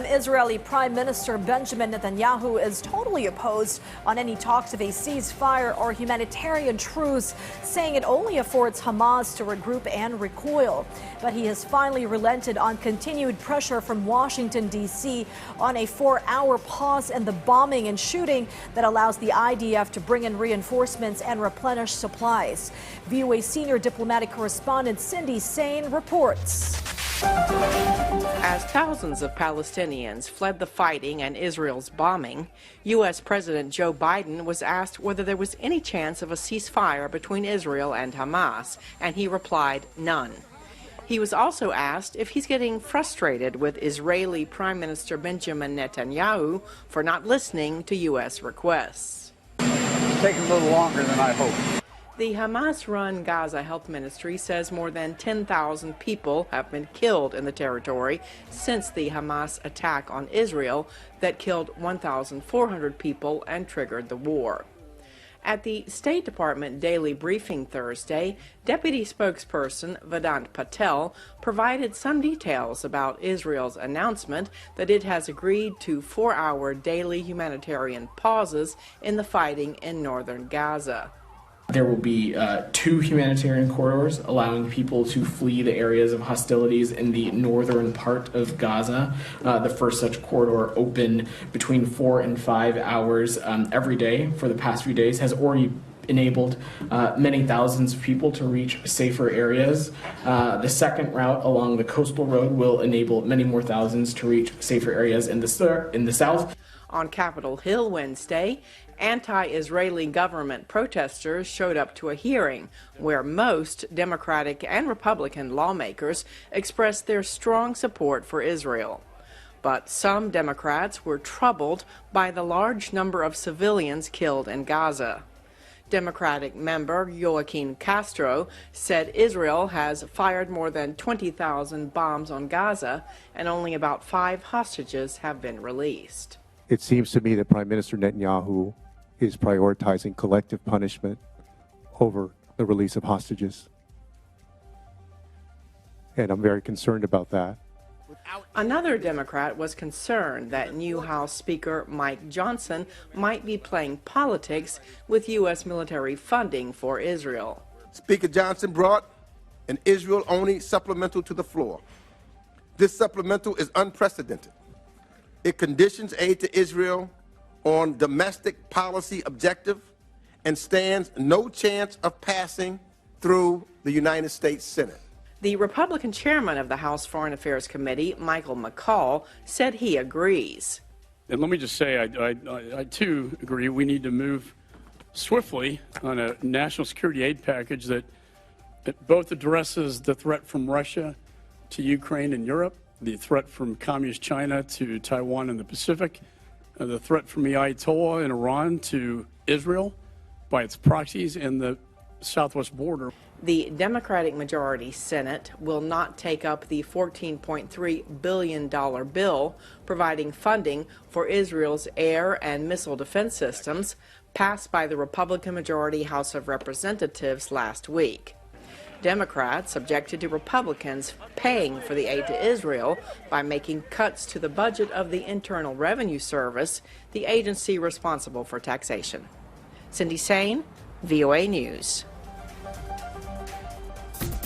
Israeli Prime Minister Benjamin Netanyahu is totally opposed on any talks of a ceasefire or humanitarian truce, saying it only affords Hamas to regroup and recoil. But he has finally relented on continued pressure from Washington, D.C. on a 4-hour pause in the bombing and shooting that allows the IDF to bring in reinforcements and replenish supplies. VOA senior diplomatic correspondent Cindy Sain reports. As thousands of Palestinians fled the fighting and Israel's bombing, U.S. President Joe Biden was asked whether there was any chance of a ceasefire between Israel and Hamas, and he replied, none. He was also asked if he's getting frustrated with Israeli Prime Minister Benjamin Netanyahu for not listening to U.S. requests. It's taking a little longer than I hoped. The Hamas-run Gaza Health Ministry says more than 10,000 people have been killed in the territory since the Hamas attack on Israel that killed 1,400 people and triggered the war. At the State Department daily briefing Thursday, Deputy Spokesperson Vedant Patel provided some details about Israel's announcement that it has agreed to 4-hour daily humanitarian pauses in the fighting in northern Gaza. There will be 2 humanitarian corridors allowing people to flee the areas of hostilities in the northern part of Gaza. The first such corridor opened between 4 and 5 hours every day for the past few days has already enabled many thousands of people to reach safer areas. The second route along the coastal road will enable many more thousands to reach safer areas in the south. On Capitol Hill Wednesday, anti-Israeli government protesters showed up to a hearing where most Democratic and Republican lawmakers expressed their strong support for Israel. But some Democrats were troubled by the large number of civilians killed in Gaza. Democratic member Joaquin Castro said Israel has fired more than 20,000 bombs on Gaza and only about 5 hostages have been released. It seems to me that Prime Minister Netanyahu is prioritizing collective punishment over the release of hostages. And I'm very concerned about that. Another Democrat was concerned that new House Speaker Mike Johnson might be playing politics with U.S. military funding for Israel. Speaker Johnson brought an Israel-only supplemental to the floor. This supplemental is unprecedented. It conditions aid to Israel on domestic policy objective and stands no chance of passing through the United States Senate. The Republican chairman of the House Foreign Affairs Committee, Michael McCaul, said he agrees. And let me just say, I too agree we need to move swiftly on a national security aid package that both addresses the threat from Russia to Ukraine and Europe, the threat from Communist China to Taiwan and the Pacific, the threat from the Ayatollah in Iran to Israel by its proxies in the southwest border. The Democratic majority Senate will not take up the $14.3 billion bill providing funding for Israel's air and missile defense systems passed by the Republican majority House of Representatives last week. Democrats objected to Republicans paying for the aid to Israel by making cuts to the budget of the Internal Revenue Service, the agency responsible for taxation. Cindy Sain, VOA News.